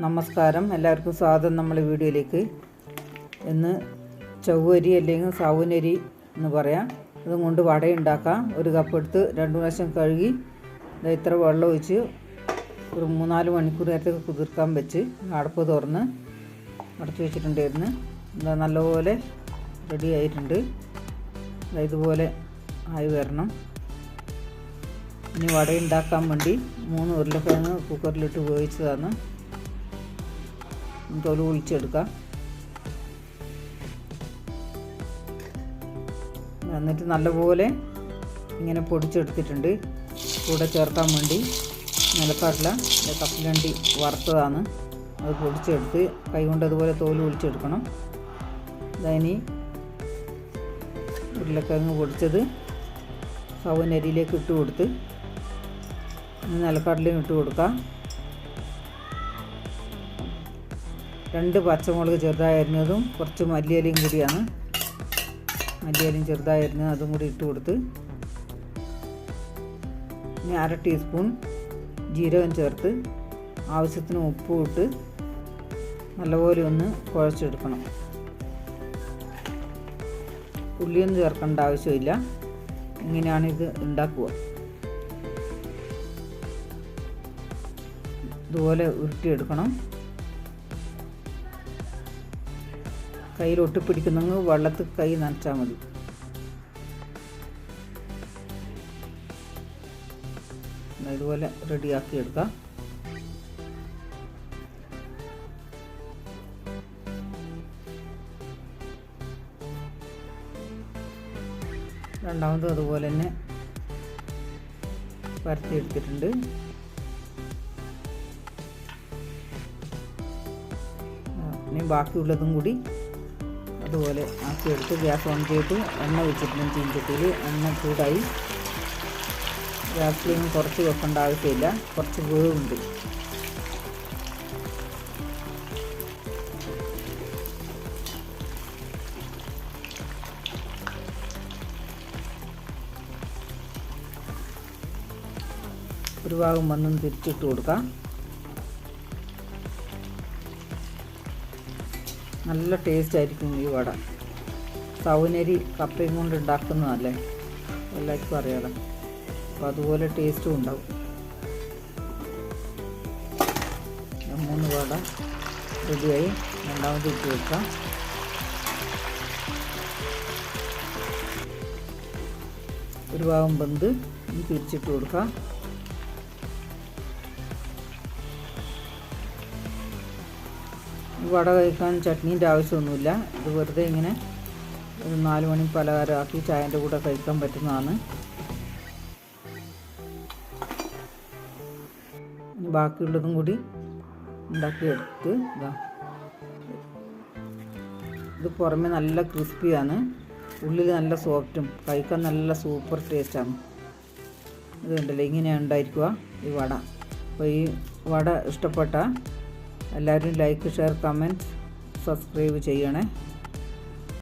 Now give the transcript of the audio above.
നമസ്കാരം, എല്ലാവർക്കും സ്വാഗതം നമ്മുടെ വീഡിയോയിലേക്ക്. ഇന്ന് ചവ്വരി അല്ലെങ്കിൽ സാവുനരി എന്ന് പറയാം. അതും കൊണ്ട് വടയുണ്ടാക്കാം. ഒരു കപ്പ് എടുത്ത് 2 പ്രാവശ്യം കഴുകി ഇത്ര വെള്ളം ഒഴിച്ച് ഒരു 3-4 മണിക്കൂർ നേരത്തേക്ക് കുതിർക്കാൻ വെച്ച് അടപ്പ് തുറന്ന് അടച്ചു വെച്ചിട്ടുണ്ടായിരുന്നു. നല്ലപോലെ റെഡി ആയിട്ടുണ്ട്. ഇതുപോലെ ആയി വരണം. ഇനി വടയുണ്ടാക്കാൻ വേണ്ടി 3 ഉരുളക്കിഴങ്ങ് കുക്കറിലിട്ട് വേവിച്ചതാണ്. തൊലി ഒഴിച്ചെടുക്കാം. എന്നിട്ട് നല്ലപോലെ ഇങ്ങനെ പൊടിച്ചെടുത്തിട്ടുണ്ട്. കൂടെ ചേർക്കാൻ വേണ്ടി നിലക്കടല കപ്പലണ്ടി വറുത്തതാണ്. അത് പൊടിച്ചെടുത്ത് കൈകൊണ്ട് അതുപോലെ തോല് ഒഴിച്ചെടുക്കണം. അതിന് ഉരുളക്കിഴങ്ങ് പൊടിച്ചത് സാവുനരിയിലേക്ക് ഇട്ട് കൊടുത്ത് നിലക്കടലയും ഇട്ട് കൊടുക്കാം. 2 പച്ചമുളക് ചെറുതായി അരിഞ്ഞതും കുറച്ച് മല്ലിയിലയും കൂടിയാണ്. മല്ലിയിലയും ചെറുതായി അരിഞ്ഞത് അതും കൂടി ഇട്ട് കൊടുത്ത് ഇനി 1/2 ടീസ്പൂൺ ജീരകം ചേർത്ത് ആവശ്യത്തിന് ഉപ്പും ഇട്ട് നല്ലപോലെ ഒന്ന് കുഴച്ചെടുക്കണം. ഉള്ളിയൊന്നും ചേർക്കേണ്ട ആവശ്യമില്ല. ഇങ്ങനെയാണ് ഇത് ഉണ്ടാക്കുക. ഇതുപോലെ ഉരുട്ടിയെടുക്കണം. കയ്യിൽ ഒട്ടിപ്പിടിക്കുന്നെങ്കിൽ വെള്ളത്തിൽ കൈ നനച്ചാൽ മതി. ഇതുപോലെ റെഡിയാക്കി എടുക്കാം. രണ്ടാമതും അതുപോലെ തന്നെ പരത്തിയെടുത്തിട്ടുണ്ട്. ഇനി ബാക്കിയുള്ളതും കൂടി അതുപോലെ ആക്കിയെടുത്ത് ഗ്യാസ് ഓൺ ചെയ്ത് എണ്ണ വെച്ചിട്ടുണ്ട്. ചീഞ്ചട്ടിയിൽ എണ്ണ ചൂടായി. ഗ്യാസ് ഫ്ലെയിം കുറച്ച് വെക്കേണ്ട ആവശ്യമില്ല. കുറച്ച് വേവുണ്ട്. ഒരു ഭാഗം വന്നും തിരിച്ചിട്ട് കൊടുക്കാം. നല്ല ടേസ്റ്റ് ആയിരിക്കും ഈ വട. സാവുനരി കപ്പയും കൊണ്ട് ഉണ്ടാക്കുന്നതല്ലേ, എല്ലാവർക്കും അറിയാലോ. അപ്പോൾ അതുപോലെ ടേസ്റ്റും ഉണ്ടാവും. 3 വട റെഡിയായി. രണ്ടാമത് ഇട്ട് വെക്കാം. ഒരു ഭാഗം വെന്ത് തിരിച്ചിട്ട് കൊടുക്കാം. വട കഴിക്കാൻ ചട്നീൻ്റെ ആവശ്യമൊന്നുമില്ല. ഇത് വെറുതെ ഇങ്ങനെ ഒരു 4 മണി പലഹാരമാക്കി ചായൻ്റെ കൂടെ കഴിക്കാൻ പറ്റുന്നതാണ്. ബാക്കിയുള്ളതും കൂടി ഉണ്ടാക്കിയെടുത്ത് ഇത് പുറമെ നല്ല ക്രിസ്പിയാണ്, ഉള്ളിൽ നല്ല സോഫ്റ്റും, കഴിക്കാൻ നല്ല സൂപ്പർ ടേസ്റ്റാണ്. ഇത് കണ്ടില്ലേ, ഇങ്ങനെയാണ് ഉണ്ടായിരിക്കുക ഈ വട. അപ്പോൾ ഈ വട ഇഷ്ടപ്പെട്ട എല്ലാവരും ലൈക്ക്, ഷെയർ, കമൻറ്റ്, സബ്സ്ക്രൈബ് ചെയ്യണേ.